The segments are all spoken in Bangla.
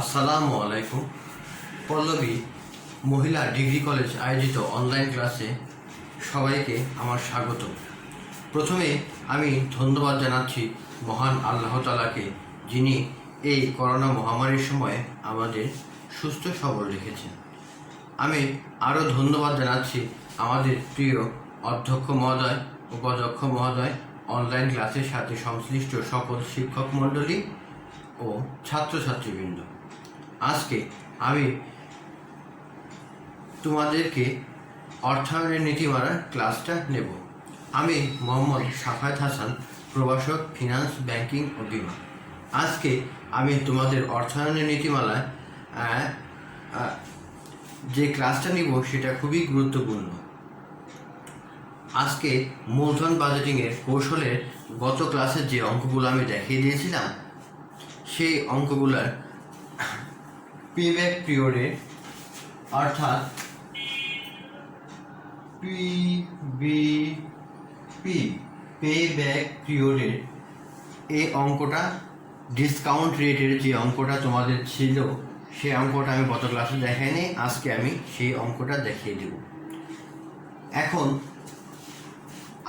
আসসালামু আলাইকুম। পল্লবী মহিলা ডিগ্রি কলেজ আয়োজিত অনলাইন ক্লাসে সবাইকে আমার স্বাগত। প্রথমে আমি ধন্যবাদ জানাচ্ছি মহান আল্লাহ তাআলাকে, যিনি এই করোনা মহামারীর সময় আমাদের সুস্থ সবল রেখেছেন। আমি আরও ধন্যবাদ জানাচ্ছি আমাদের প্রিয় অধ্যক্ষ মহোদয়, উপাধ্যক্ষ মহোদয়, অনলাইন ক্লাসের সাথে সংশ্লিষ্ট সকল শিক্ষক মণ্ডলী ও ছাত্রছাত্রীবৃন্দ। আজকে আমি তোমাদেরকে অর্থায়নের নীতিমালার ক্লাসটা নেব। আমি মোহাম্মদ সাফায়েত হাসান, প্রভাষক, ফিনান্স, ব্যাংকিং ও বিমা। আজকে আমি তোমাদের অর্থায়নের নীতিমালায় যে ক্লাসটা নিব সেটা খুবই গুরুত্বপূর্ণ। আজকে মূলধন বাজেটিংয়ের কৌশলের গত ক্লাসের যে অঙ্কগুলো আমি দেখিয়ে দিয়েছিলাম, সেই অঙ্কগুলোর পেব্যাক পিরিয়ডে অর্থাৎ পেব্যাক পিরিয়ডের এই অঙ্কটা, ডিসকাউন্ট রেটের যে অঙ্কটা তোমাদের ছিল সেই অঙ্কটা আমি গত ক্লাসে দেখাইনি। আজকে আমি সেই অঙ্কটা দেখিয়ে দেব। এখন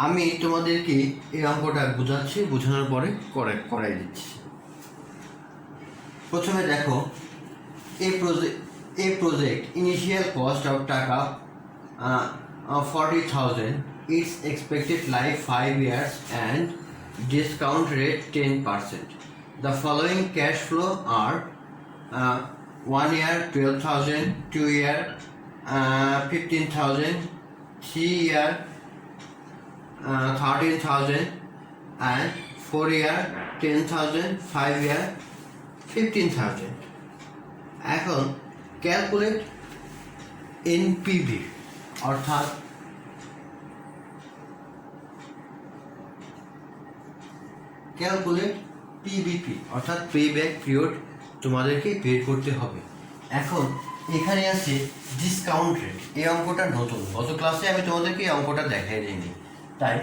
আমি তোমাদেরকে এই অঙ্কটা বোঝাচ্ছি, বোঝানোর পরে করাই দিচ্ছি। প্রথমে দেখো, a project initial cost of টাকা 40,000, its expected life 5 years and discount rate 10%. The following cash flow are 1 year 12,000, 2 year 15,000, 3 year 13,000 and 4 year 10,000, 5 year 15,000. এখন ক্যালকুলেট এনপিভি অর্থাৎ ক্যালকুলেট পিবিপি অর্থাৎ পেব্যাক পিরিয়ড তোমাদেরকে বের করতে হবে। এখন এখানে আছে ডিসকাউন্ট রেট। এই অঙ্কটা নতুন, গত ক্লাসে আমি তোমাদেরকে এই অঙ্কটা দেখাই দিইনি, তাই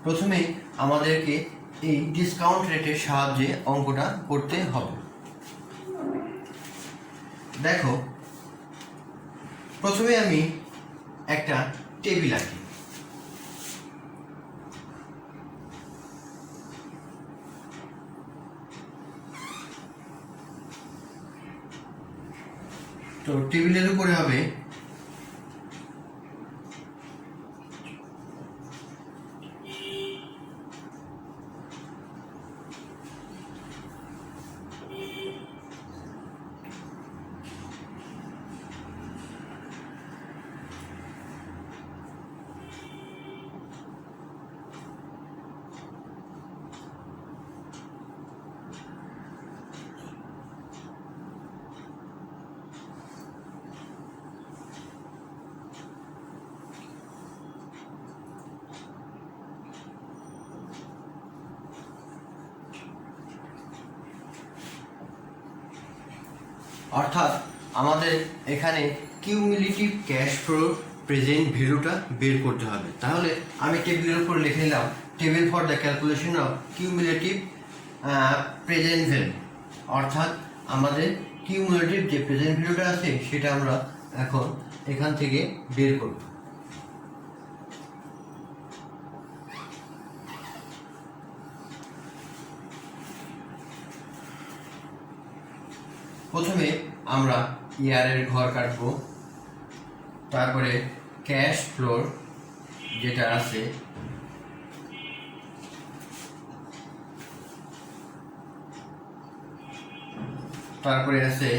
প্রথমেই আমাদেরকে এই ডিসকাউন্ট রেটের সাহায্যে অঙ্কটা করতে হবে। দেখো, প্রথমে আমি একটা টেবিল আঁকি। তো টেবিলের উপরে হবে অর্থাৎ আমাদের এখানে কিউমুলেটিভ ক্যাশ ফ্লো প্রেজেন্ট ভ্যালুটা বের করতে হবে। তাহলে আমি টেবিলের উপর লিখে নিলাম table for the calculation of cumulative present value. অর্থাৎ আমাদের কিউমুলেটিভ যে প্রেজেন্ট ভ্যালুটা আছে সেটা আমরা এখন এখান থেকে বের করব। প্রথমে আমরা ইয়ারের ঘর কাটব, তারপরে ক্যাশ ফ্লোর যেটা আছে তারপরে আছে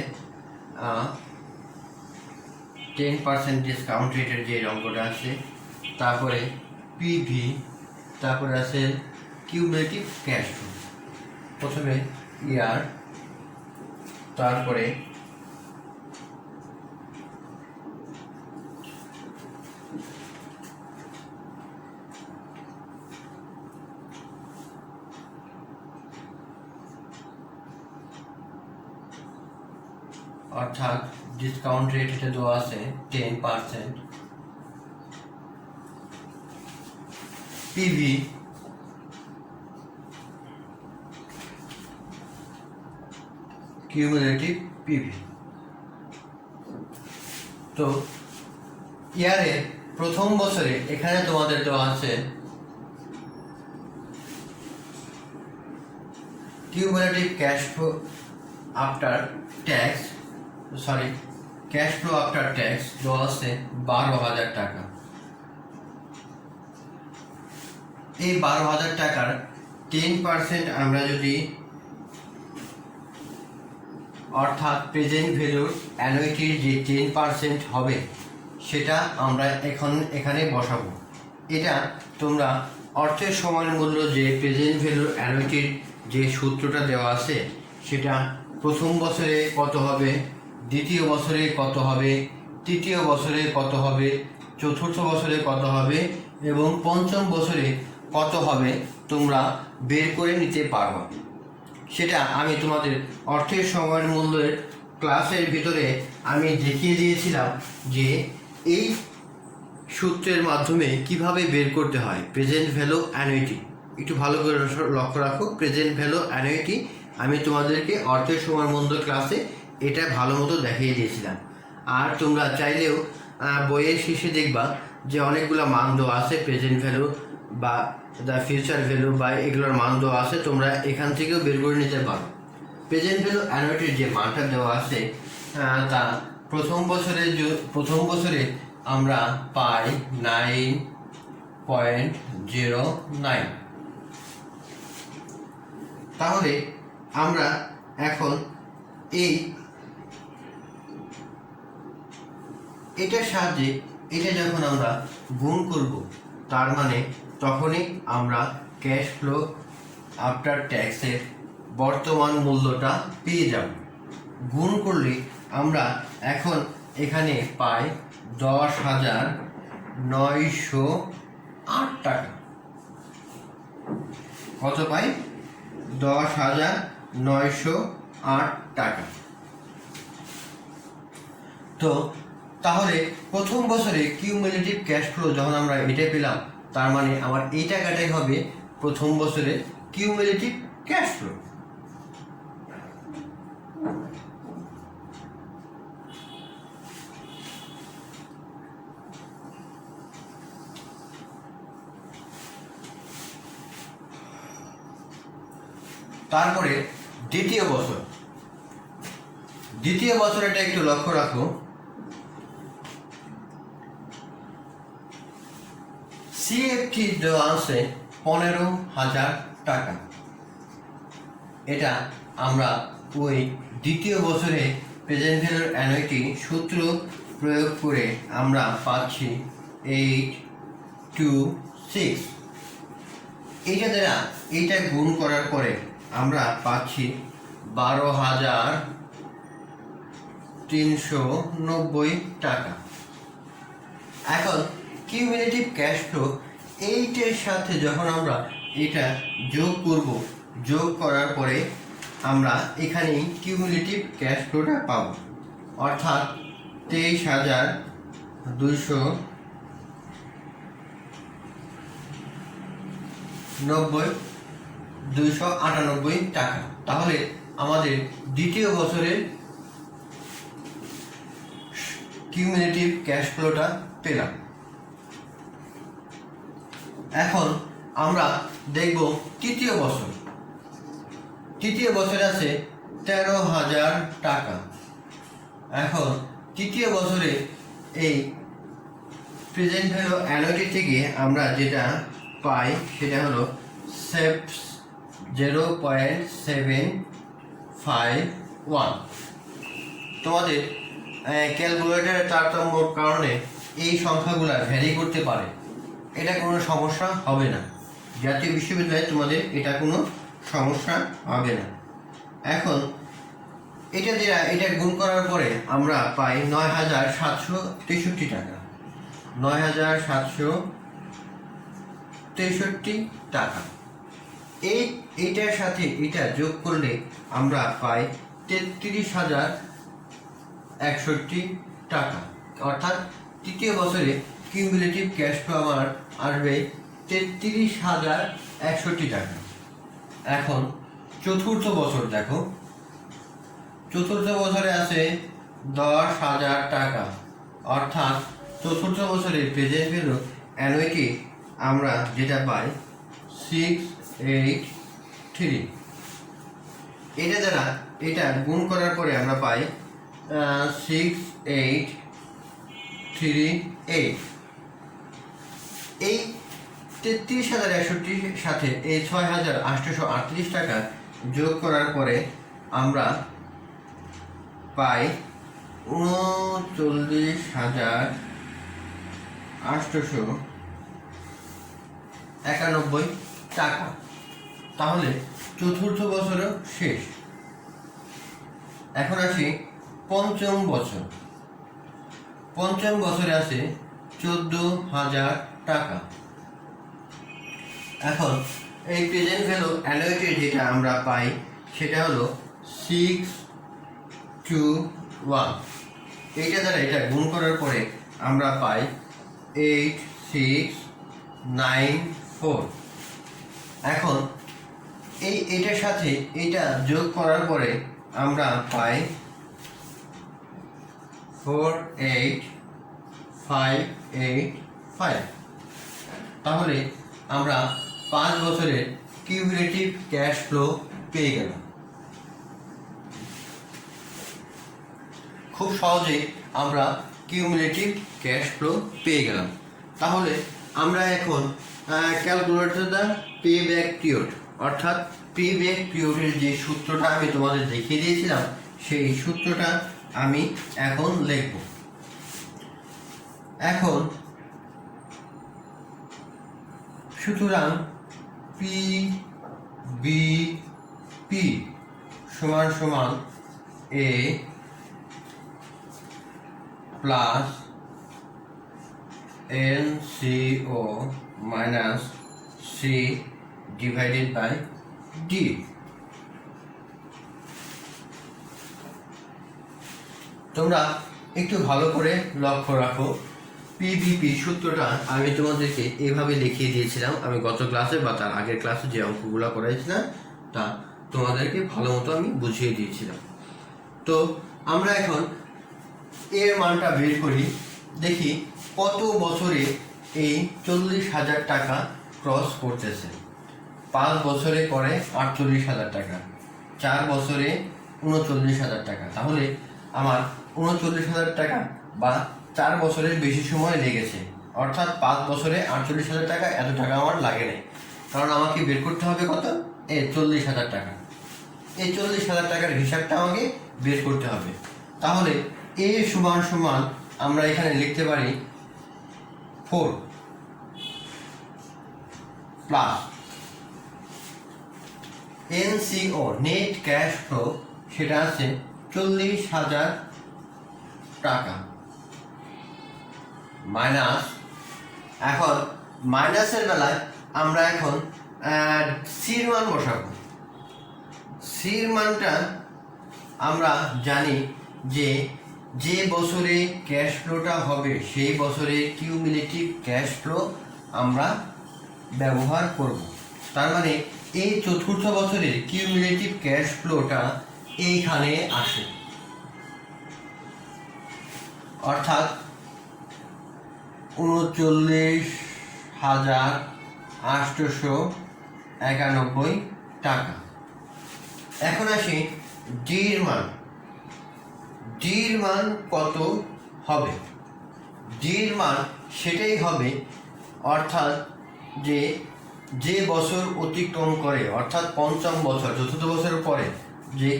10% ডিসকাউন্ট রেটের যে অঙ্কটা আছে, তারপরে পিভি, তারপরে আছে কিউমুলেটিভ ক্যাশ ফ্লো। প্রথমে ইয়ার, তারপরে অর্থাৎ ডিসকাউন্ট রেট এটা দেওয়া আছে 10%, পিভি কিউমুলেটিভ পিভি। তো ইয়ারে প্রথম বছরে এখানে তোমাদের দেওয়া আছে cumulative cash flow after tax, cash flow after tax দেওয়া আছে 12,000 টাকা। এই 12,000 টাকার 10% আমরা যদি, অর্থাৎ প্রেজেন্ট ভ্যালুর অ্যানুইটির যে 10% হবে সেটা আমরা এখানে বসাবো। এটা তোমরা অর্থের সমান মূল্য যে প্রেজেন্ট ভ্যালুর অ্যানুইটির যে সূত্রটা দেওয়া আছে সেটা প্রথম বছরে কত হবে, দ্বিতীয় বছরে কত হবে, তৃতীয় বছরে কত হবে, চতুর্থ বছরে কত হবে এবং পঞ্চম বছরে কত হবে তোমরা বের করে নিতে পারবে। সেটা আমি তোমাদের অর্থের সময়ের মূল্যের ক্লাসের ভিতরে আমি দেখিয়ে দিয়েছিলাম যে এই সূত্রের মাধ্যমে কিভাবে বের করতে হয় প্রেজেন্ট ভ্যালু অ্যানুইটি। একটু ভালো করে লক্ষ্য রাখো, প্রেজেন্ট ভ্যালু অ্যানুইটি আমি তোমাদেরকে অর্থের সময়ের মূল্য ক্লাসে এটা ভালো মতো দেখিয়ে দিয়েছিলাম। আর তোমরা চাইলেও বইয়ের শেষে দেখবা যে অনেকগুলো মান দেওয়া আছে প্রেজেন্ট ভ্যালু বা দ্য ফিউচার ভ্যালু বা এগুলোর মান দেওয়া আছে, তোমরা এখান থেকেও বের করে নিতে পারো। প্রেজেন্ট ভ্যালু অ্যানুইটির যে মানটা দেওয়া আছে তা প্রথম বছরে আমরা পাই 9.09। তাহলে আমরা এখন এটার সাহায্যে এটা যখন আমরা গুণ করব তার মানে তখনই আমরা ক্যাশ ফ্লো আফটার ট্যাক্সের বর্তমান মূল্যটা পেয়ে যাব। গুণ করলে আমরা এখন এখানে পাই 10,908 টাকা। কত পাই? 10,908 টাকা। তো তাহলে প্রথম বছরে কিউমুলেটিভ ক্যাশ ফ্লো যখন আমরা এটা পেলাম তার মানে আমার এই টাকাটাই হবে প্রথম বছরে কিউমুলেটিভ ক্যাশ ফ্লো। তারপরে দ্বিতীয় বছরটা একটু লক্ষ্য রাখো। সিএফটি দেওয়া আছে 15,000 টাকা। এটা আমরা ওই দ্বিতীয় বছরে প্রেজেন্ট ভ্যালুর অ্যানুইটি সূত্র প্রয়োগ করে আমরা পাচ্ছি 826। এইটা দ্বারা এইটা গুণ করার পরে আমরা পাচ্ছি 12,390 টাকা। এখন কিউমুলেটিভ ক্যাশ ফ্লো এইটার সাথে যখন আমরা এটা যোগ করব, যোগ করার পরে আমরা এখানেই কিউমুলেটিভ ক্যাশ ফ্লোটা পাব, অর্থাৎ 23,298 টাকা। তাহলে আমাদের দ্বিতীয় বছরের কিউমুলেটিভ ক্যাশ ফ্লোটা পেলাম। এখন আমরা দেখব তৃতীয় বছর আছে 13,000 টাকা। এখন তৃতীয় বছরে এই প্রেজেন্ট ভ্যালু অ্যানুইটি থেকে আমরা যেটা পাই সেটা হলো 0.751। তোমাদের ক্যালকুলেটরের তারতম্যর কারণে এই সংখ্যাগুলো ভ্যারি করতে পারে, এটা কোনো সমস্যা হবে না। জাতীয় বিশ্ববিদ্যালয়ে তোমাদের এটা কোনো সমস্যা হবে না। এখন এটা গুণ করার পরে আমরা পাই 9,763 টাকা। 9,763 টাকা। এইটার সাথে এটা যোগ করলে আমরা পাই 33,061 টাকা। অর্থাৎ তৃতীয় বছরে কিউমুলেটিভ ক্যাশ ফ্লো আমার আসবে 33,061 টাকা। এখন চতুর্থ বছর দেখো, চতুর্থ বছরে আছে 10,000 টাকা, অর্থাৎ চতুর্থ বছরে প্রেজেন্ট ভ্যালু অ্যানুইটি আমরা যেটা পাই 683। এটা দ্বারা এটা গুণ করার পরে আমরা পাই 6838। এই 33,061 সাথে এই 6,838 টাকা যোগ করার পরে আমরা পাই 39,891 টাকা। তাহলে চতুর্থ বছরও শেষ। এখন আসি পঞ্চম বছর। পঞ্চম বছরে আছে 14,000 টাকা। এখন এই প্রেজেন্ট ভ্যালু অ্যানুইটি যেটা আমরা পাই সেটা হলো 621। এইটা দ্বারা এটা গুণ করার পরে আমরা পাই 8694। এখন এটার সাথে এটা যোগ করার পরে আমরা পাই 48585। তাহলে আমরা 5 বছরের কিউমুলেটিভ ক্যাশ ফ্লো পেয়ে গেলাম। খুব সহজেই আমরা কিউমুলেটিভ ক্যাশ ফ্লো পেয়ে গেলাম। তাহলে আমরা এখন calculate the pay back period, অর্থাৎ পে ব্যাক পিরিয়ডের যে সূত্রটা আমি তোমাদের দেখিয়ে দিয়েছিলাম সেই সূত্রটা আমি এখন লিখব। এখন সুতরাং পি বি পি সমান সমান A plus NCO minus C divided by D. তোমরা একটু ভালো করে লক্ষ্য রাখো, পিভিপি সূত্রটা আমি তোমাদেরকে এভাবে লিখিয়ে দিয়েছিলাম। আমি গত ক্লাসে বা তার আগের ক্লাসে যে অঙ্কগুলো করাইছিলাম তা তোমাদেরকে ভালো মতো আমি বুঝিয়ে দিয়েছিলাম। তো আমরা এখন এর মানটা বের করি, দেখি কত বছরে এই 40,000 টাকা ক্রস করতেছে। 5 বছরে করে 48,000 টাকা, 4 বছরে 39,000 টাকা। তাহলে আমার 39,000 টাকা বা 4 বছরের বেশি সময় লেগেছে, অর্থাৎ 5 বছরে 48,000 টাকা, এত টাকা আমার লাগে নাই। কারণ আমাকে বের করতে হবে কত, 40,000 টাকা। এই 40,000 টাকার হিসাবটা আমাকে বের করতে হবে। তাহলে এ সমান সমান আমরা এখানে লিখতে পারি 4 plus NCO net cash flow, সেটা আছে 40,000 টাকা মাইনাস, এখন মাইনাসের বেলায় আমরা এখন সির মান বসাবো। সির মানটা আমরা জানি যে যে বছরে ক্যাশ ফ্লোটা হবে সেই বছরে কিউমুলেটিভ ক্যাশ ফ্লো আমরা ব্যবহার করব। তার মানে এই চতুর্থ বছরের কিউমুলেটিভ ক্যাশ ফ্লোটা এইখানে আসে, অর্থাৎ 39,891 টাকা। এখন আসি ডির মান। ডির মান কত হবে? ডির মান সেটাই হবে, অর্থাৎ যে বছর অতিক্রম করে, অর্থাৎ পঞ্চম বছর, চতুর্থ বছরের পরে যে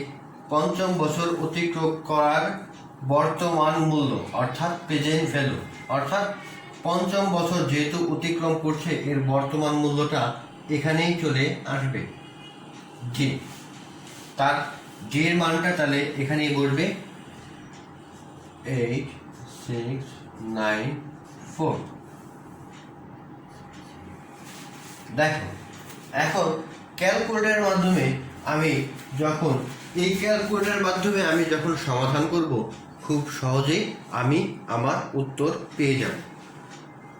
পঞ্চম বছর অতিক্রম করার বর্তমান মূল্য, অর্থাৎ প্রেজেন্ট ভ্যালু, অর্থাৎ পঞ্চম বছর যেহেতু অতিক্রম করছে এর বর্তমান মূল্যটা এখানেই চলে আসবে। জি, তার ডির মানটা তাহলে এখানেই বলবে 8694। দেখো এখন ক্যালকুলেটরের মাধ্যমে আমি যখন সমাধান করব খুব সহজেই আমি আমার উত্তর পেয়ে যাব।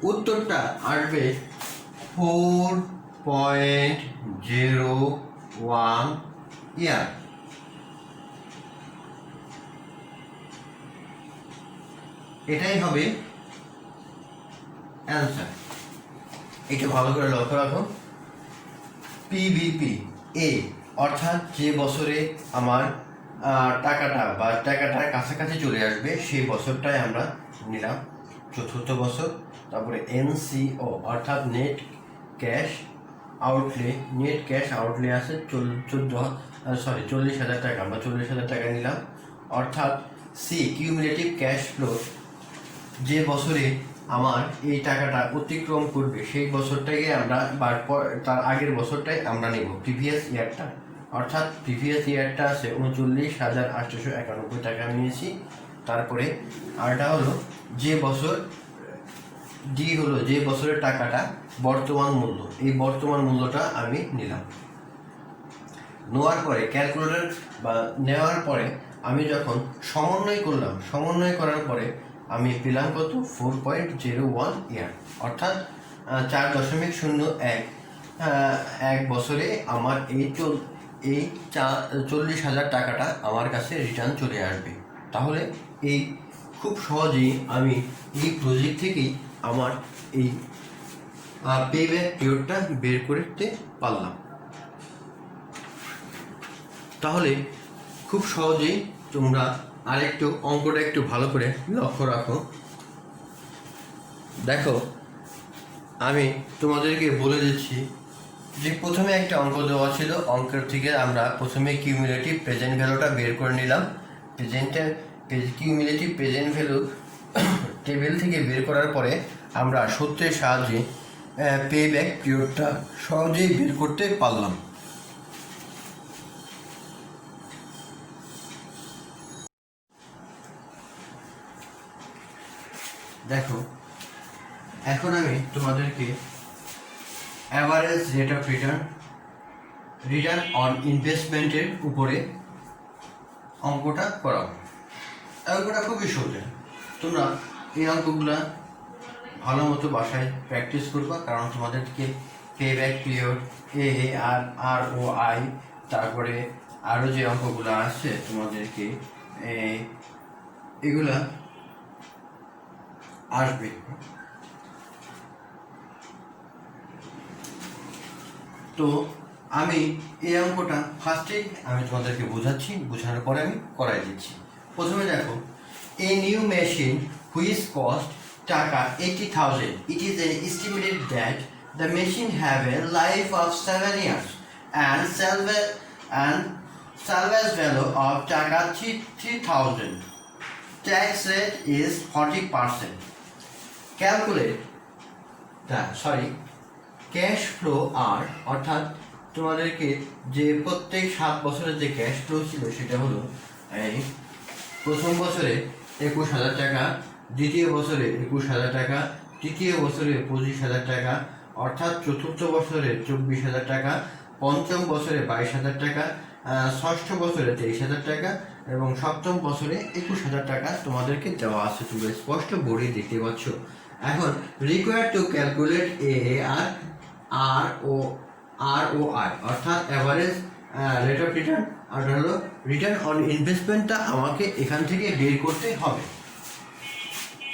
উত্তরটা আসবে 4.01 ইয়ার। এটাই হবে অ্যান্সার। এটা ভালো করে লক্ষ্য রাখো। পিবিপি এ অর্থাৎ যে বছরে আমার টাকাটার কাছাকাছি চলে আসবে সেই বছরটাই আমরা নিলাম, চতুর্থ বছর। তারপরে এনসিও অর্থাৎ নেট ক্যাশ আউটলে আছে 40,000 টাকা, আমরা 40,000 টাকা নিলাম। অর্থাৎ সি কিউমুলেটিভ ক্যাশ ফ্লো, যে বছরে আমার এই টাকাটা অতিক্রম করবে সেই বছরটাকে আমরা তার আগের বছরটাই আমরা নেব, প্রিভিয়াস ইয়ারটা। অর্থাৎ প্রিভিয়াস ইয়ারটা আছে 39,891 টাকা নিয়েছি। তারপরে আরটা হলো যে বছর, ডি হলো যে বছরের টাকাটা বর্তমান মূল্য, এই বর্তমান মূল্যটা আমি নিলাম। নেওয়ার পরে ক্যালকুলেটর বা নেওয়ার পরে আমি যখন সমন্বয় করার পরে আমি পেলাম কত, 4.01 ইয়ার, অর্থাৎ 4.01 বছরে আমার এই 40,000 টাকাটা আমার কাছে রিটার্ন চলে আসবে। তাহলে এই খুব সহজেই আমি এই প্রজেক্ট থেকেই আমার এই পেব্যাক পিরিয়ডটা বের করতে পারলাম। তাহলে খুব সহজেই তোমরা আরেকটু অঙ্কটা একটু ভালো করে লক্ষ্য রাখো। দেখো, আমি তোমাদেরকে বলে দিচ্ছি যে প্রথমে একটা অঙ্ক দেওয়া ছিল, অঙ্কের থেকে আমরা প্রথমে কিউমুলেটিভ প্রেজেন্ট ভ্যালুটা বের করে নিলাম। কিউমুলেটিভ প্রেজেন্ট ভ্যালু টেবিল থেকে বের করার পরে আমরা সূত্রের সাহায্যে পেব্যাক পিরিয়ডটা সহজেই বের করতে পারলাম। দেখো, এখন আমি তোমাদেরকে average rate of return on ইনভেস্টমেন্টের উপরে অঙ্কটা করাবো। অঙ্কটা খুবই সোজা, তোমরা এই অঙ্কগুলা ভালো মতো বাসায় প্র্যাকটিস করবা, কারণ তোমাদেরকে পেব্যাক পিরিয়ড, ROI, তারপরে আরও যে অঙ্কগুলো আছে তোমাদেরকে এগুলা আসবে। তো আমি এই অঙ্কটা ফার্স্টেই আমি তোমাদেরকে বোঝাচ্ছি, বোঝানোর পরে আমি করাই দিচ্ছি। প্রথমে দেখো, a new machine which cost টাকা 80,000, it is estimated that the machine have a life of 7 years and salvage value of টাকা 3,000. Tax rate is 40%. Calculate cash flow আর, অর্থাৎ তোমাদেরকে যে প্রত্যেক 7 বছরের যে ক্যাশ ফ্লো ছিল সেটা হলো এই প্রথম বছরে 21,000 টাকা, দ্বিতীয় বছরে 21,000 টাকা, তৃতীয় বছরে 25,000 টাকা, অর্থাৎ চতুর্থ বছরে 24,000 টাকা, পঞ্চম বছরে 22,000 টাকা, ষষ্ঠ বছরে 23,000 টাকা এবং সপ্তম বছরে 21,000 টাকা তোমাদেরকে দেওয়া আছে। তোমরা স্পষ্ট বোর্ডে দেখতে পাচ্ছ। এখন রিকোয়ার্ড টু ক্যালকুলেট ROI অর্থাৎ অ্যাভারেজ রেট অফ রিটার্ন, আর হলো রিটার্ন অন ইনভেস্টমেন্টটা আমাকে এখান থেকে বের করতে হবে।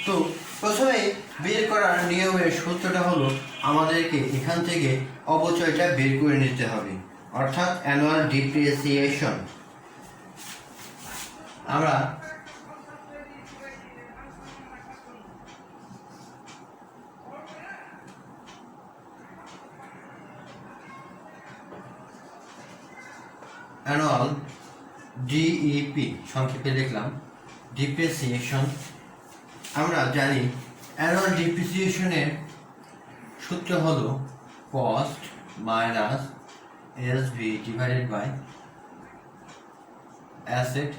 তো প্রথমে বের করার নিয়মের সূত্রটা হলো আমাদেরকে এখান থেকে অবচয়টা বের করে নিতে হবে, অর্থাৎ অ্যানুয়াল ডিপ্রিসিয়েশন। আমরা অ্যানুয়াল ডিইপি সংক্ষেপে দেখলাম, ডিপ্রিসিয়েশন। আমরা জানি অ্যানুয়াল ডিপ্রিসিয়েশনের সূত্র হলো cost minus SV divided by asset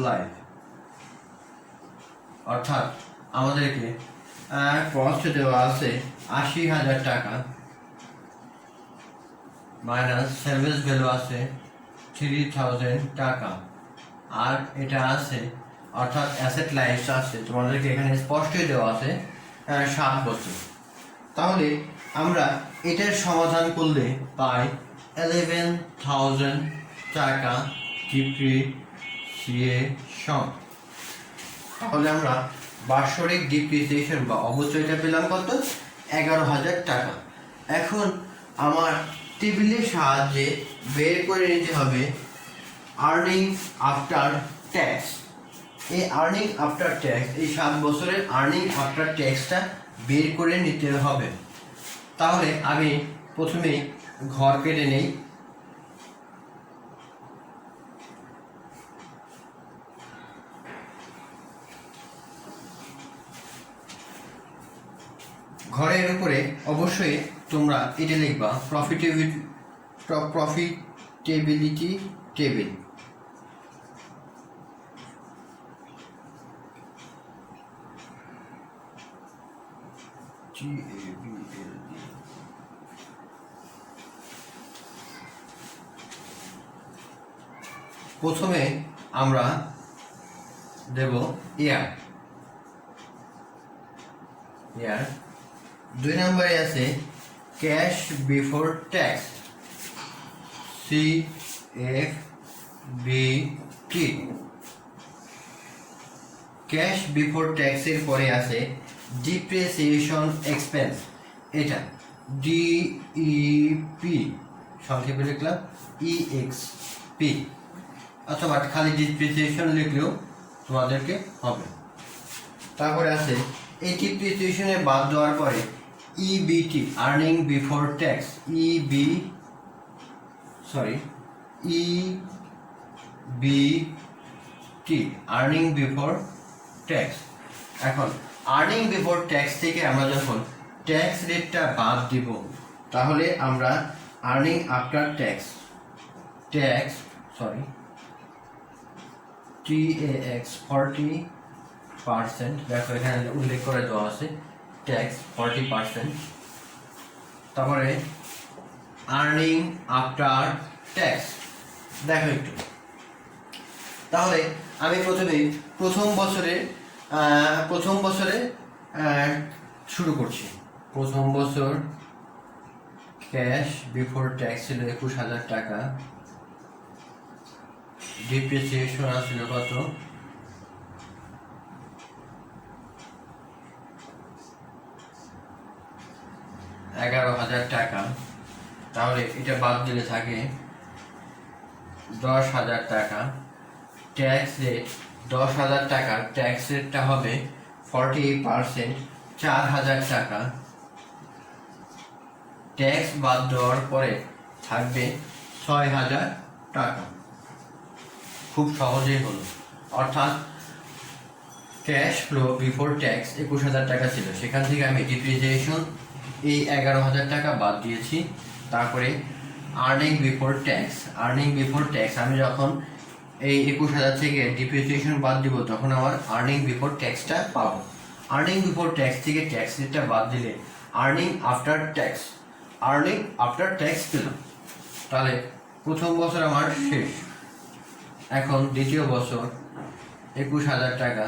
life. অর্থাৎ আমাদেরকে কস্ট দেওয়া আছে 80,000 টাকা, মাইনাস সার্ভিস ভ্যালু আছে 3,000 টাকা, আর এটা আছে অর্থাৎ অ্যাসেট লাইফ আছে তোমাদেরকে এখানে স্পষ্টই দেওয়া আছে 7 বছর। তাহলে আমরা এটার সমাধান করলে পাই 11,000 টাকা ডিপ্রিসিয়েশন। তাহলে আমরা বাৎসরিক ডিপ্রিসিয়েশন বা অবচয়টা পেলাম কত? 11,000 টাকা। এখন আমার টেবিলের সাহায্যে বের করে নিতে হবে আর্নিং আফটার ট্যাক্স। এই আর্নিং আফটার ট্যাক্স, এই 7 বছরের আর্নিং আফটার ট্যাক্সটা বের করে নিতে হবে। তাহলে আমি প্রথমে ঘর কেটে নেই। ঘরের উপরে অবশ্যই তোমরা এটা লিখবা প্রফিটেবিলিটি টেবিল। প্রথমে আমরা দেব ইয়ার। 2 নম্বরে আছে cash before tax, CFBT। Cash before ট্যাক্সের পরে আছে ডিপ্রিসিয়েশন এক্সপেন্স, এটা DEP, সংক্ষেপে লিখলাম EXP, অথবা খালি ডিপ্রিসিয়েশন লিখলেও তোমাদেরকে হবে। তারপরে আছে এই ডিপ্রিসিয়েশনে বাদ দেওয়ার পরে EBT, earning before tax, EBT, earning before tax. এখন আর্নিং বিফোর ট্যাক্স থেকে আমরা যখন ট্যাক্স রেটটা বাদ দিব, তাহলে আমরা আর্নিং আফটার ট্যাক্স TAX 40%, দেখো এখানে উল্লেখ করে দেওয়া আছে ট্যাক্স 40%। তারপরে আর্নিং আফটার ট্যাক্স দেখো একটু। তাহলে আমি প্রথম বছরে শুরু করছি। প্রথম বছর ক্যাশ বিফোর ট্যাক্স ছিল 21,000 টাকা, ডিপ্রিসিয়েশন আসছিল কত? 11,000 টাকা। তাহলে এটা বাদ দিলে থাকে 10,000 টাকা। ট্যাক্স রেট 10,000 টাকা, ট্যাক্স রেটটা হবে 48%, 4,000 টাকা। ট্যাক্স বাদ দেওয়ার পরে থাকবে 6,000 টাকা। খুব সহজেই হলো। অর্থাৎ ক্যাশ ফ্লো বিফোর ট্যাক্স 21,000 টাকা ছিল, সেখান থেকে আমি ডিপ্রিসিয়েশন এই 11,000 টাকা বাদ দিয়েছি। তারপরে আর্নিং বিফোর ট্যাক্স আমি যখন এই 21,000 থেকে ডিপ্রিসিয়েশন বাদ দিব, তখন আমার আর্নিং বিফোর ট্যাক্সটা পাবো। আর্নিং বিফোর ট্যাক্স থেকে ট্যাক্স রেটটা বাদ দিলে আর্নিং আফটার ট্যাক্স পেলাম। তাহলে প্রথম বছর আমার শেষ। এখন দ্বিতীয় বছর 21,000 টাকা,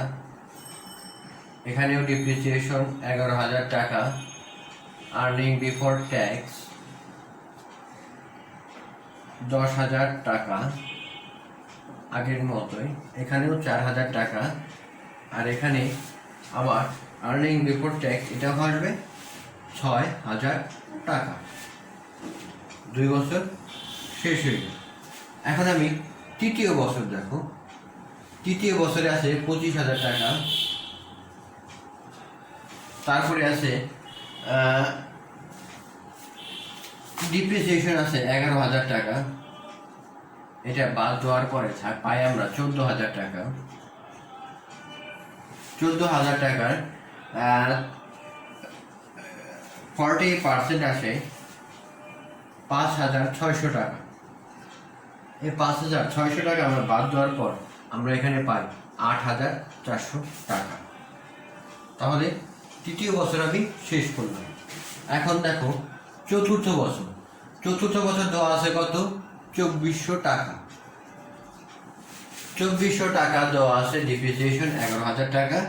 এখানেও ডিপ্রিসিয়েশন 11,000 টাকা, আর্নিং বিফোর ট্যাক্স 10,000 টাকা, আগের মতোই এখানেও 4,000 টাকা। আর এখানে আবার আর্নিং বিফোর ট্যাক্স এটাও আসবে 6,000 টাকা। 2 বছর শেষ হয়ে গেল। এখন আমি তৃতীয় বছর দেখো, তৃতীয় বছরে আছে 25,000 টাকা। তারপরে আছে ডিপ্রিসিয়েশন আছে 11,000 টাকা, এটা বাদ দেওয়ার পরে পাই আমরা 14,000 টাকা। 14,000 টাকার 40% আসে 5,600 টাকা। এই 5,600 টাকা আমরা বাদ দেওয়ার পর আমরা এখানে পাই 8,400 টাকা। তাহলে তৃতীয় বছর আমি শেষ করলাম। এখন দেখো চতুর্থ বছর দেওয়া আছে কত? 2,400 টাকা। 2,400 টাকা দেওয়া আছে, ডিপ্রিসিয়েশন 11,000 টাকা।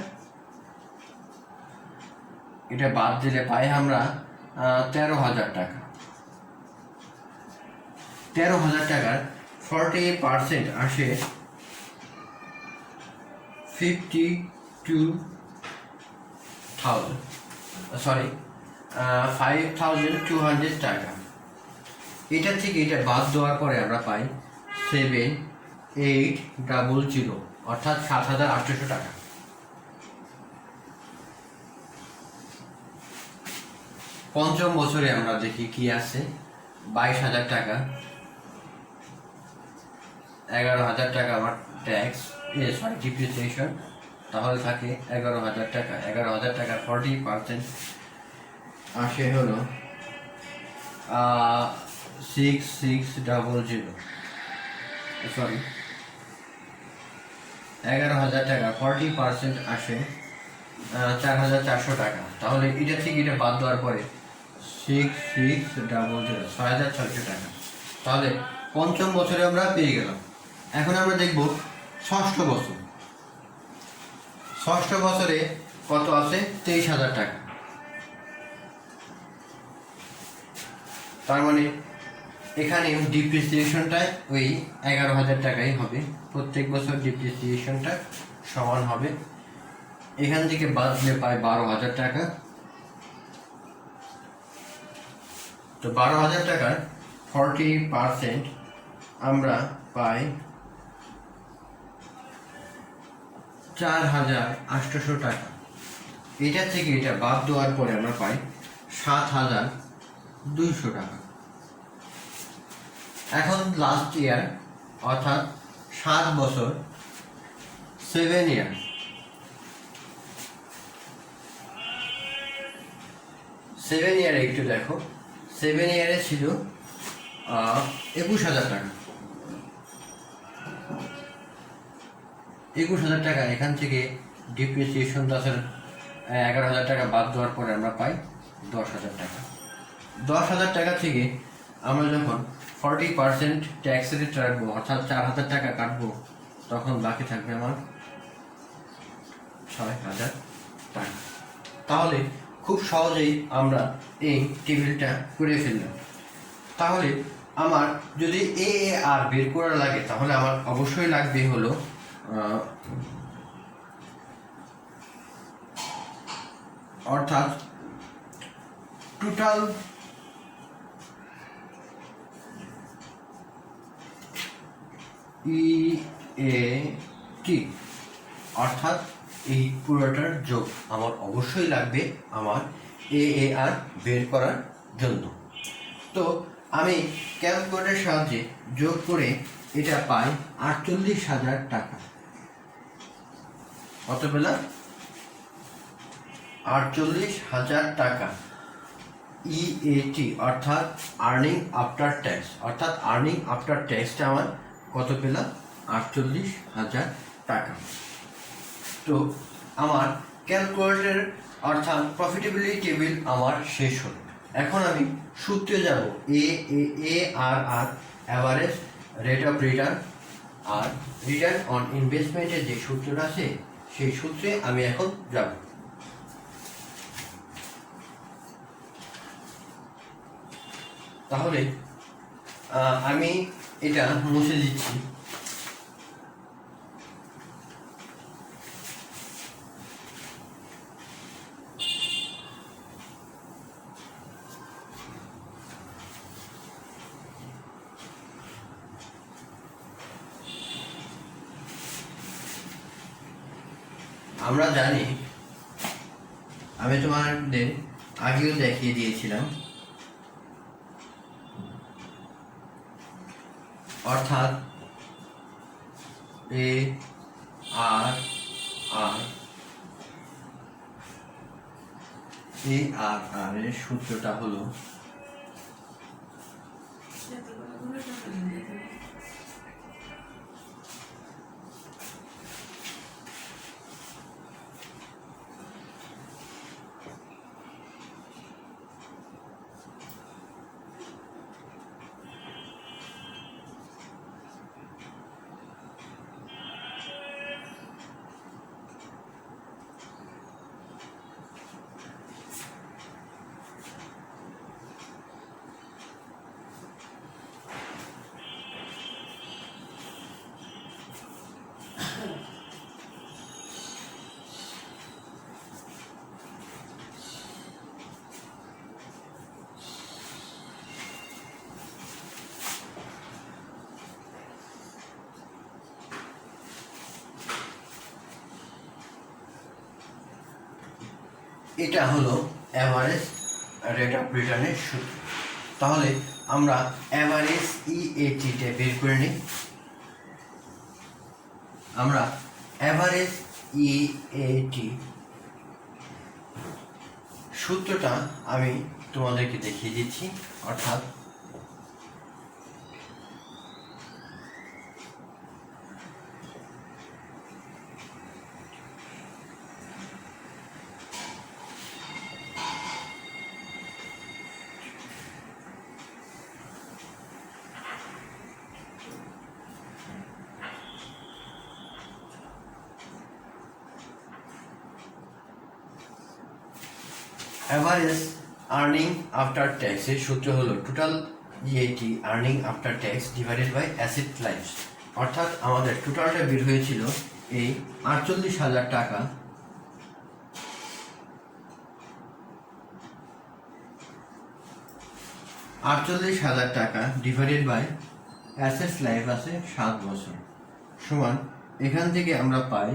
এটা বাদ দিলে পাই আমরা 13,000 টাকা। 13,000 টাকার 40% আসে 52,000 5200 টাকা। এটা থেকে এটা বাদ দেওয়ার পরে আমরা পাই 7800, অর্থাৎ 7800 টাকা। পঞ্চম বছরে আমরা দেখি কি আছে। 22,000 টাকা, 11,000 টাকা আমার ট্যাক্স ডিপ্রিসিয়েশন, তাহলে থাকে 11,000 টাকা। 11,000 টাকার 40% আসে হলো 6600, 11,000 টাকা 40% আসে 4,400 টাকা। তাহলে এটা থেকে এটা বাদ দেওয়ার পরে 6600, 6,600 টাকা। তাহলে পঞ্চম বছরে আমরা পেয়ে গেলাম। এখন আমরা দেখব ষষ্ঠ বছর। ষষ্ঠ বছরে কত আছে? 23,000 টাকা। তার মানে এখানে ডিপ্রিসিয়েশনটা ওই 11,000 টাকাই হবে। প্রত্যেক বছর ডিপ্রিসিয়েশনটা সমান হবে। এখান থেকে বাদ দিলে পাই 12,000 টাকা। তো 12,000 টাকার 40% আমরা পাই 4,800 টাকা। এটা থেকে এটা বাদ দেওয়ার পরে আমরা পাই 7,200 টাকা। এখন লাস্ট ইয়ার, অর্থাৎ 7 বছর, 7 ইয়ার। 7 ইয়ারে একটু দেখো, 7 ইয়ারে ছিল 21,000 টাকা। 21,000 টাকা। এখান থেকে ডিপ্রিসিয়েশন 11,000 টাকা বাদ দেওয়ার পরে আমরা পাই 10,000 টাকা। 10,000 টাকা থেকে আমরা যখন 40% ট্যাক্স রেট রাখবো, অর্থাৎ 4,000 টাকা কাটবো, তখন বাকি থাকবে আমার 6,000 টাকা। তাহলে খুব সহজেই আমরা এই টেবিলটা করে ফেললাম। তাহলে আমার যদি AAR বের করা লাগে, তাহলে আমার অবশ্যই লাগবে হলো অর্থাৎ টোটাল EAT, অর্থাৎ এই পুরোটার যোগ আমার অবশ্যই লাগবে আমার AAR বের করার জন্য। তো আমি ক্যালকুলেটরের সাহায্যে যোগ করে এটা পাই 48,000 টাকা। কত পেলাম? 48,000 টাকা EAT, অর্থাৎ আর্নিং আফটার ট্যাক্স। অর্থাৎ আর্নিং আফটার ট্যাক্সটা আমার কত পেলাম? 48,000 টাকা। তো আমার ক্যালকুলেটর অর্থাৎ প্রফিটেবিলিটি টেবিল আমার শেষ হলো। এখন আমি সূত্রে যাব। ARR, average rate of return, আর রিটার্ন অন ইনভেস্টমেন্টের যে সূত্রটা আছে, সেই সূত্রে আমি এখন যাব। তাহলে আমি এটা মুছে দিচ্ছি। আমরা জানি, আমি তোমাদের আগেও দেখিয়ে দিয়েছিলাম, অর্থাৎ ARR এর সূত্রটা হলো এটা হলো অ্যাভারেজ রেট অফ রিটার্নের সূত্র। তাহলে আমরা অ্যাভারেজ ইএটিটা বের করে নিই। আমরা অ্যাভারেজ ইএটি সূত্রটা আমি তোমাদেরকে দেখিয়ে দিচ্ছি। অর্থাৎ অ্যাভারেজ আর্নিং আফটার ট্যাক্স এর সূত্র হলো total EAT earning after tax divided by asset life. অর্থাৎ আমাদের টোটালটা বের হয়েছিল এই 48,000 টাকা, 48,000 টাকা ডিভাইডেড বাই অ্যাসেট লাইফ আছে 7 বছর, সমান এখান থেকে আমরা পাই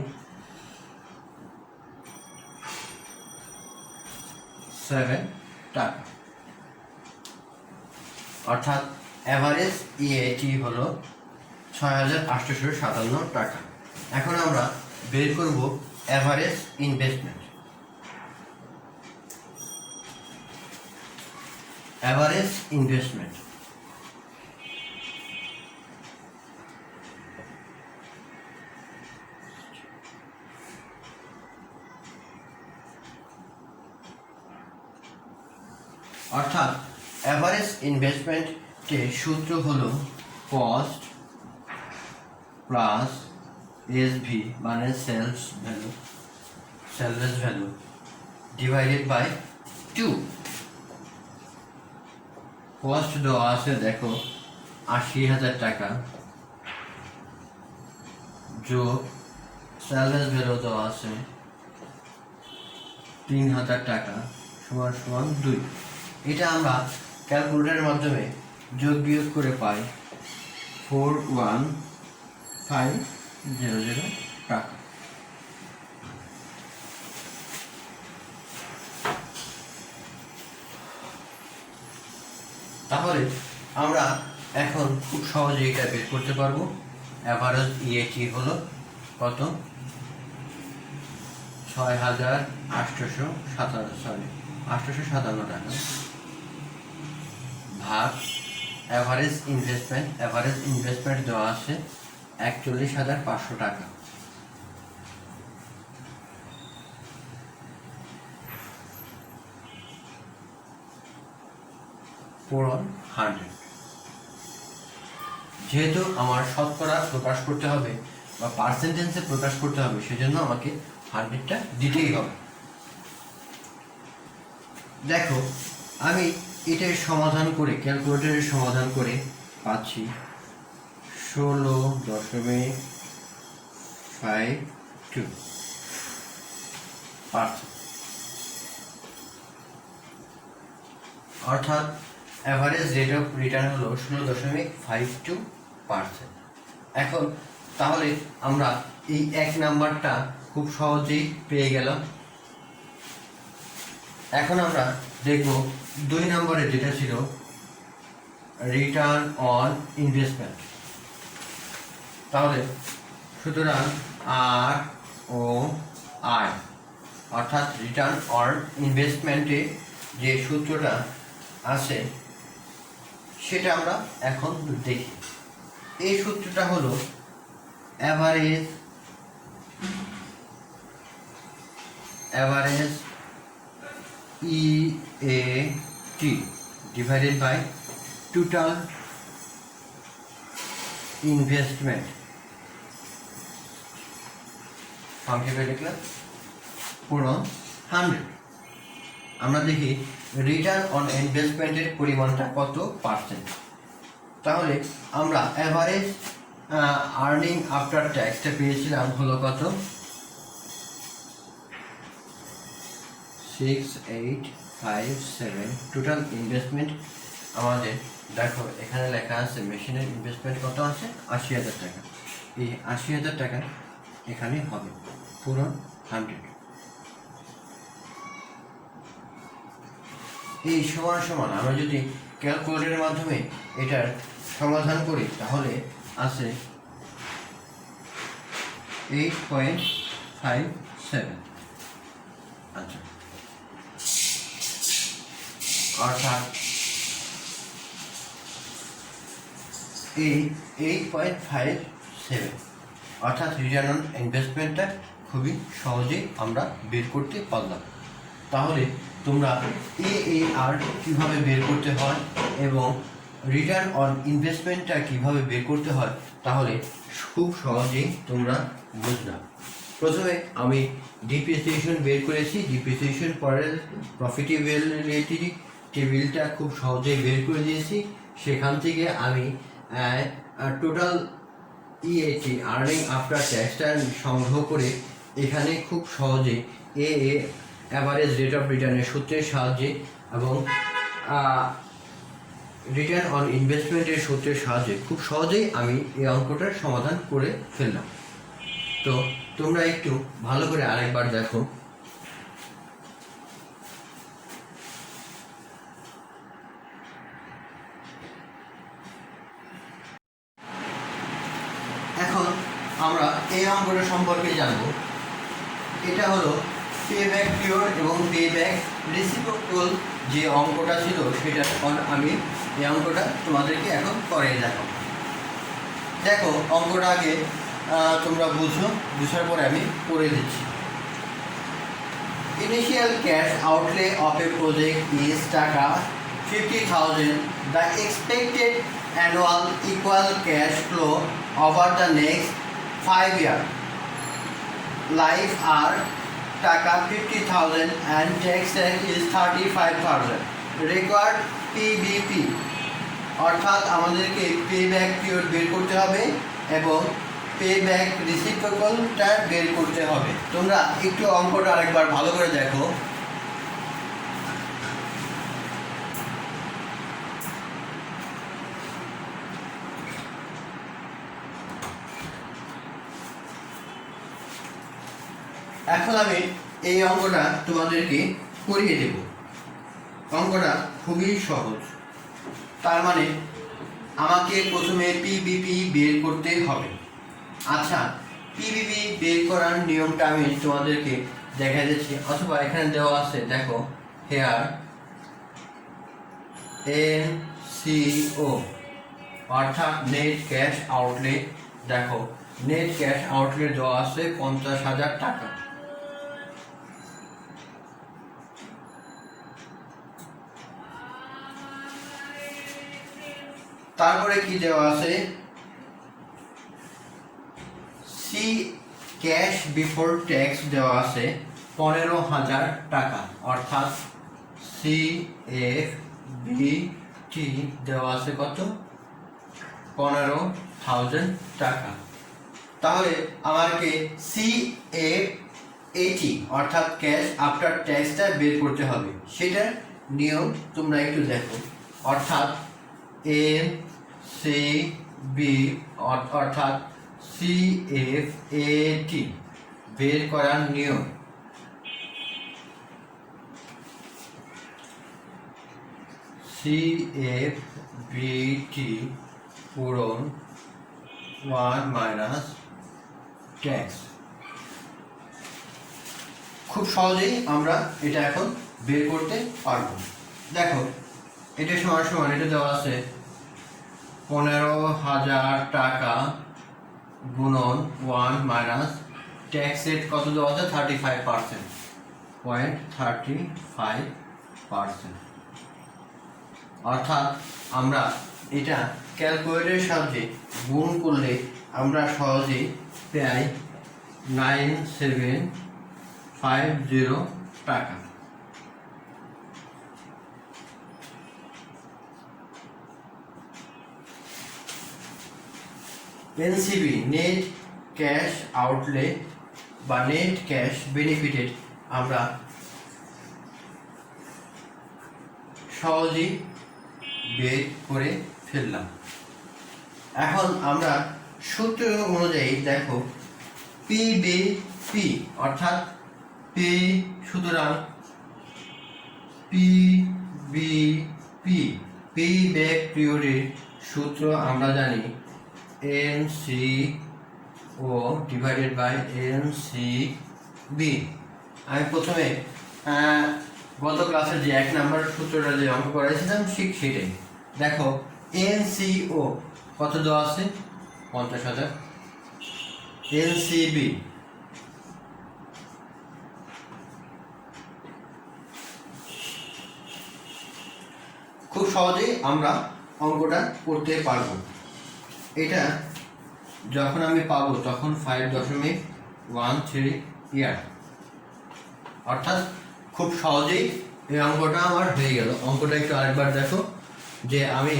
7 টাকা। অর্থাৎ অ্যাভারেজ ইএটি হলো 6,857 টাকা। এখন আমরা বের করব অ্যাভারেজ ইনভেস্টমেন্ট। অ্যাভারেজ ইনভেস্টমেন্ট অর্থাৎ অ্যাভারেজ ইনভেস্টমেন্টের সূত্র হলো কস্ট প্লাস এসভি মানে sales value divided by 2। Cost দেওয়া আছে দেখো 80,000 টাকা, যোগ সেলস ভ্যালু দেওয়া আছে 3,000 টাকা সমান সমান 2। এটা আমরা ক্যালকুলেটরের মাধ্যমে যোগ বিয়োগ করে পাই 41,500 টাকা। তাহলে আমরা এখন খুব সহজে এটা বের করতে পারবো। অ্যাভারেজ ইএটি হলো কত? 6,857 টাকা ভাগ অ্যাভারেজ ইনভেস্টমেন্ট দেওয়া আছে 41,500 টাকা। পূরণ 100। যেহেতু আমার শতকরা প্রকাশ করতে হবে বা পার্সেন্টেজে প্রকাশ করতে হবে, সেজন্য আমাকে 100টা দিতেই হবে। দেখো আমি এটার সমাধান করে ক্যালকুলেটরের সমাধান করে পাচ্ছি 16.52%। অর্থাৎ অ্যাভারেজ রেট অফ রিটার্ন হলো 16.52%। এখন তাহলে আমরা এই 1 নাম্বারটা খুব সহজেই পেয়ে গেলাম। এখন আমরা দেখব 2 নম্বরে যেটা ছিল রিটার্ন অন ইনভেস্টমেন্ট। তাহলে সুতরাং আর ও আই অর্থাৎ রিটার্ন অন ইনভেস্টমেন্টে যে সূত্রটা আছে সেটা আমরা এখন দেখি। এই সূত্রটা হলো average EAT divided by total investment. সংক্ষেপে লিখলাম পূরণ 100। আমরা দেখি রিটার্ন অন ইনভেস্টমেন্টের পরিমাণটা কত পার্সেন্ট। তাহলে আমরা অ্যাভারেজ আর্নিং আফটার ট্যাক্সটা পেয়েছিলাম হলো কত? 6857। টোটাল ইনভেস্টমেন্ট আমাদের দেখো এখানে লেখা আছে মেশিনের ইনভেস্টমেন্ট কত আছে? 80,000 টাকা। এই 80,000 টাকা এখানে হবে পূরণ 100। এই সমান সমান আমরা যদি ক্যালকুলেটরের মাধ্যমে এটার সমাধান করি তাহলে আছে 8.57। আচ্ছা, অর্থাৎ এই 8.57 অর্থাৎ রিটার্ন অন ইনভেস্টমেন্টটা খুবই সহজেই আমরা বের করতে পারলাম। তাহলে তোমরা AAR কীভাবে বের করতে হয় এবং রিটার্ন অন ইনভেস্টমেন্টটা কীভাবে বের করতে হয় তাহলে খুব সহজেই তোমরা বুঝলাম। প্রথমে আমি ডিপ্রিসিয়েশন বের করেছি, ডিপ্রিসিয়েশন পরের প্রফিটেবিলিটি টেবিলটা খুব সহজেই বের করে দিয়েছি। সেখান থেকে আমি টোটাল EAT আর্নিং আফটার ট্যাক্সটা সংগ্রহ করে এখানে খুব সহজে অ্যাভারেজ রেট অফ রিটার্নের সূত্রের সাহায্যে এবং রিটার্ন অন ইনভেস্টমেন্টের সূত্রের সাহায্যে খুব সহজেই আমি এই অঙ্কটার সমাধান করে ফেললাম। তো তোমরা একটু ভালো করে আরেকবার দেখো। এখন আমরা এই অঙ্কটা সম্পর্কে জানব। এটা হলো পেব্যাক পিরিয়ড এবং পেব্যাক রেসিপ্রোকাল যে অঙ্কটা ছিল সেটা আমি এই অঙ্কটা তোমাদেরকে এখন করে দেখাবো। দেখো অঙ্কটা আগে তোমরা বুঝার পরে আমি করে দিচ্ছি। Initial cash outlay of A project is টাকা 50,000. The expected annual equal cash flow over the next 5 years life are টাকা 50,000 and tax rate is 35,000. Required PBP অর্থাৎ আমাদেরকে পেব্যাক পিরিয়ড বের করতে হবে এবং পেব্যাক রেসিপ্রোকালটা বের করতে হবে। তোমরা একটু অঙ্কটা আরেকবার ভালো করে দেখো। এখন আমি এই অঙ্কটা তোমাদেরকে করিয়ে দেব। অঙ্কটা খুবই সহজ। তার মানে আমাকে প্রথমে পিবিপি বের করতে হবে। আচ্ছা, পিবিপি বের করার নিয়মটা আমি তোমাদেরকে দেখা যাচ্ছি, অথবা এখানে দেওয়া আছে, দেখো হেয়ার NCO অর্থাৎ নেট ক্যাশ আউটলেট। দেখো নেট ক্যাশ আউটলেট দেওয়া আছে 50,000 টাকা। তারপরে কি দেওয়া আছে, সি ক্যাশ বিফোর ট্যাক্স দেওয়া আছে 15,000 টাকা, অর্থাৎ CFBT দেওয়া আছে কত, 15,000 টাকা। তাহলে আমাকে CAT অর্থাৎ ক্যাশ আফটার ট্যাক্সটা বের করতে হবে। সেটার নিয়ম তোমরা একটু দেখো। অর্থাৎ NCB অর্থাৎ CFAT বের করার নিয়ম, CFBT পূরণ 1 মাইনাস ট্যাক্স। খুব সহজেই আমরা এটা এখন বের করতে পারবো। দেখো এটা সমান সমান, এটা দেওয়া আছে 15,000 টাকা গুণন 1 মাইনাস ট্যাক্স রেট কত দেওয়া আছে, 35%. অর্থাৎ আমরা এটা ক্যালকুলেটরের সাহায্যে গুণ করলে আমরা সহজেই প্রায় 9750 টাকা। এনসিবি নেট ক্যাশ আউটলে বা নেট ক্যাশ বেনিফিটেড আমরা সহজেই বের করে ফেললাম। এখন আমরা সূত্র অনুযায়ী দেখো পিবিপি অর্থাৎ সুতরাং PBP B P P back পিরিয়ডের সূত্র আমরা জানি N C O divided by N C B. আমি প্রথমে গত ক্লাসের যে 1 নাম্বার সূত্রটা যে অঙ্ক করাইছিলাম ঠিক সেটাই। দেখো এন সি ও কত দেওয়া আছে 50,000, এন সি বি খুব সহজেই আমরা অঙ্কটা করতে পারবো। এটা যখন আমি পাবো তখন 5.13 ইয়ার, অর্থাৎ খুব সহজেই এই অঙ্কটা আমার হয়ে গেল। অঙ্কটা একটু আরেকবার দেখো যে আমি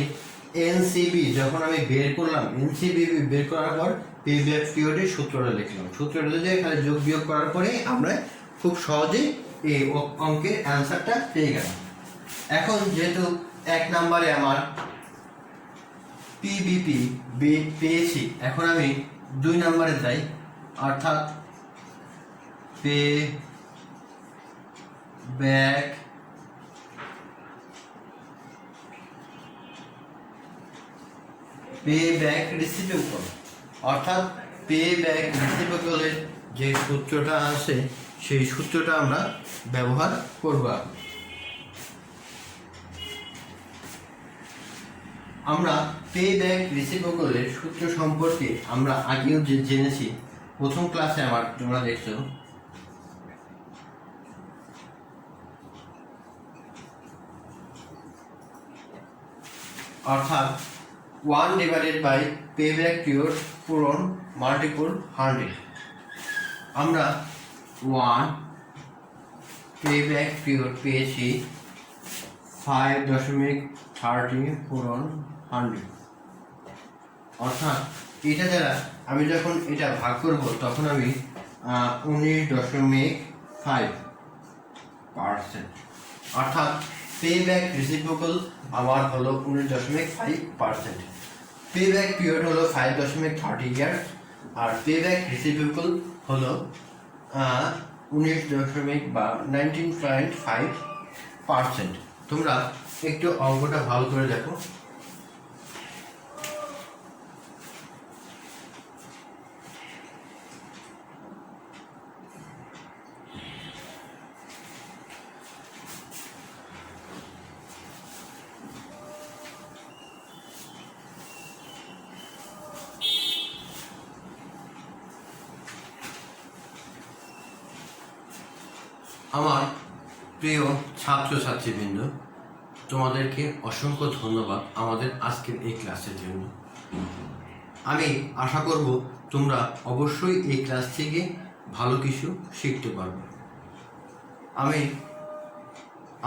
এনসিবি যখন আমি বের করলাম, এনসিবি বের করার পর পে ব্যাক পিরিয়ডের সূত্রটা লিখলাম। সূত্রটা দিয়ে এখানে যোগ বিয়োগ করার পরে আমরা খুব সহজেই এই অঙ্কের অ্যান্সারটা পেয়ে গেলাম। এখন যেহেতু 1 নম্বরে আমার পিবিপি পেয়েছি, এখন আমি 2 নম্বরে যাই, অর্থাৎ পে ব্যাক রিসিভেবল, অর্থাৎ পে ব্যাক রিসিভেবলের যে সূত্রটা আছে সেই সূত্রটা আমরা ব্যবহার করব। আমরা পে ব্যাক রিসিভেবলের সূত্র সম্পর্কে আমরা আগেও যে জেনেছি, প্রথম ক্লাসে আমার তোমরা দেখছো অর্থাৎ 1 divided by pay back period পূরণ মাল্টিপল 100। আমরা 1 পে ব্যাক পিরিয়ড পেয়েছি 5.30 পূরণ 100, অর্থাৎ এটা দ্বারা আমি যখন এটা ভাগ করব তখন আমি 19.5%, অর্থাৎ পে ব্যাক রিসিভেবল আমার হলো 19.5%। পে ব্যাক পিরিয়ড হলো 5.30 ইয়ার, আর পে ব্যাক রিসিভেবল হলো 19.5%। তোমরা একটু অঙ্কটা ভালো করে দেখো। আমার প্রিয় ছাত্রছাত্রীবৃন্দ, তোমাদেরকে অসংখ্য ধন্যবাদ আমাদের আজকের এই ক্লাসের জন্য। আমি আশা করব তোমরা অবশ্যই এই ক্লাস থেকে ভালো কিছু শিখতে পারবে। আমি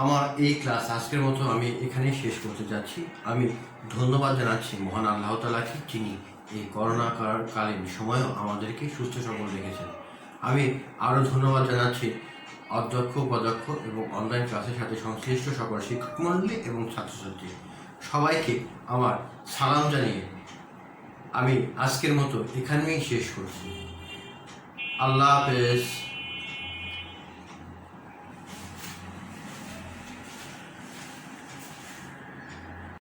আমার এই ক্লাস আজকের মতো আমি এখানেই শেষ করতে যাচ্ছি। আমি ধন্যবাদ জানাচ্ছি মহান আল্লাহ তাআলাকে, যিনি এই করোনা কালীন সময়ও আমাদেরকে সুস্থ সবল রেখেছেন। আমি আরও ধন্যবাদ জানাচ্ছি অধ্যক্ষ, উপাধ্যক্ষ এবং অনলাইন ক্লাসের সাথে সংশ্লিষ্ট সকল শিক্ষক মণ্ডলী এবং ছাত্রছাত্রী সবাইকে আমার সালাম জানিয়ে আমি আজকের মতো এখানেই শেষ করছি। আল্লাহ হাফেজ।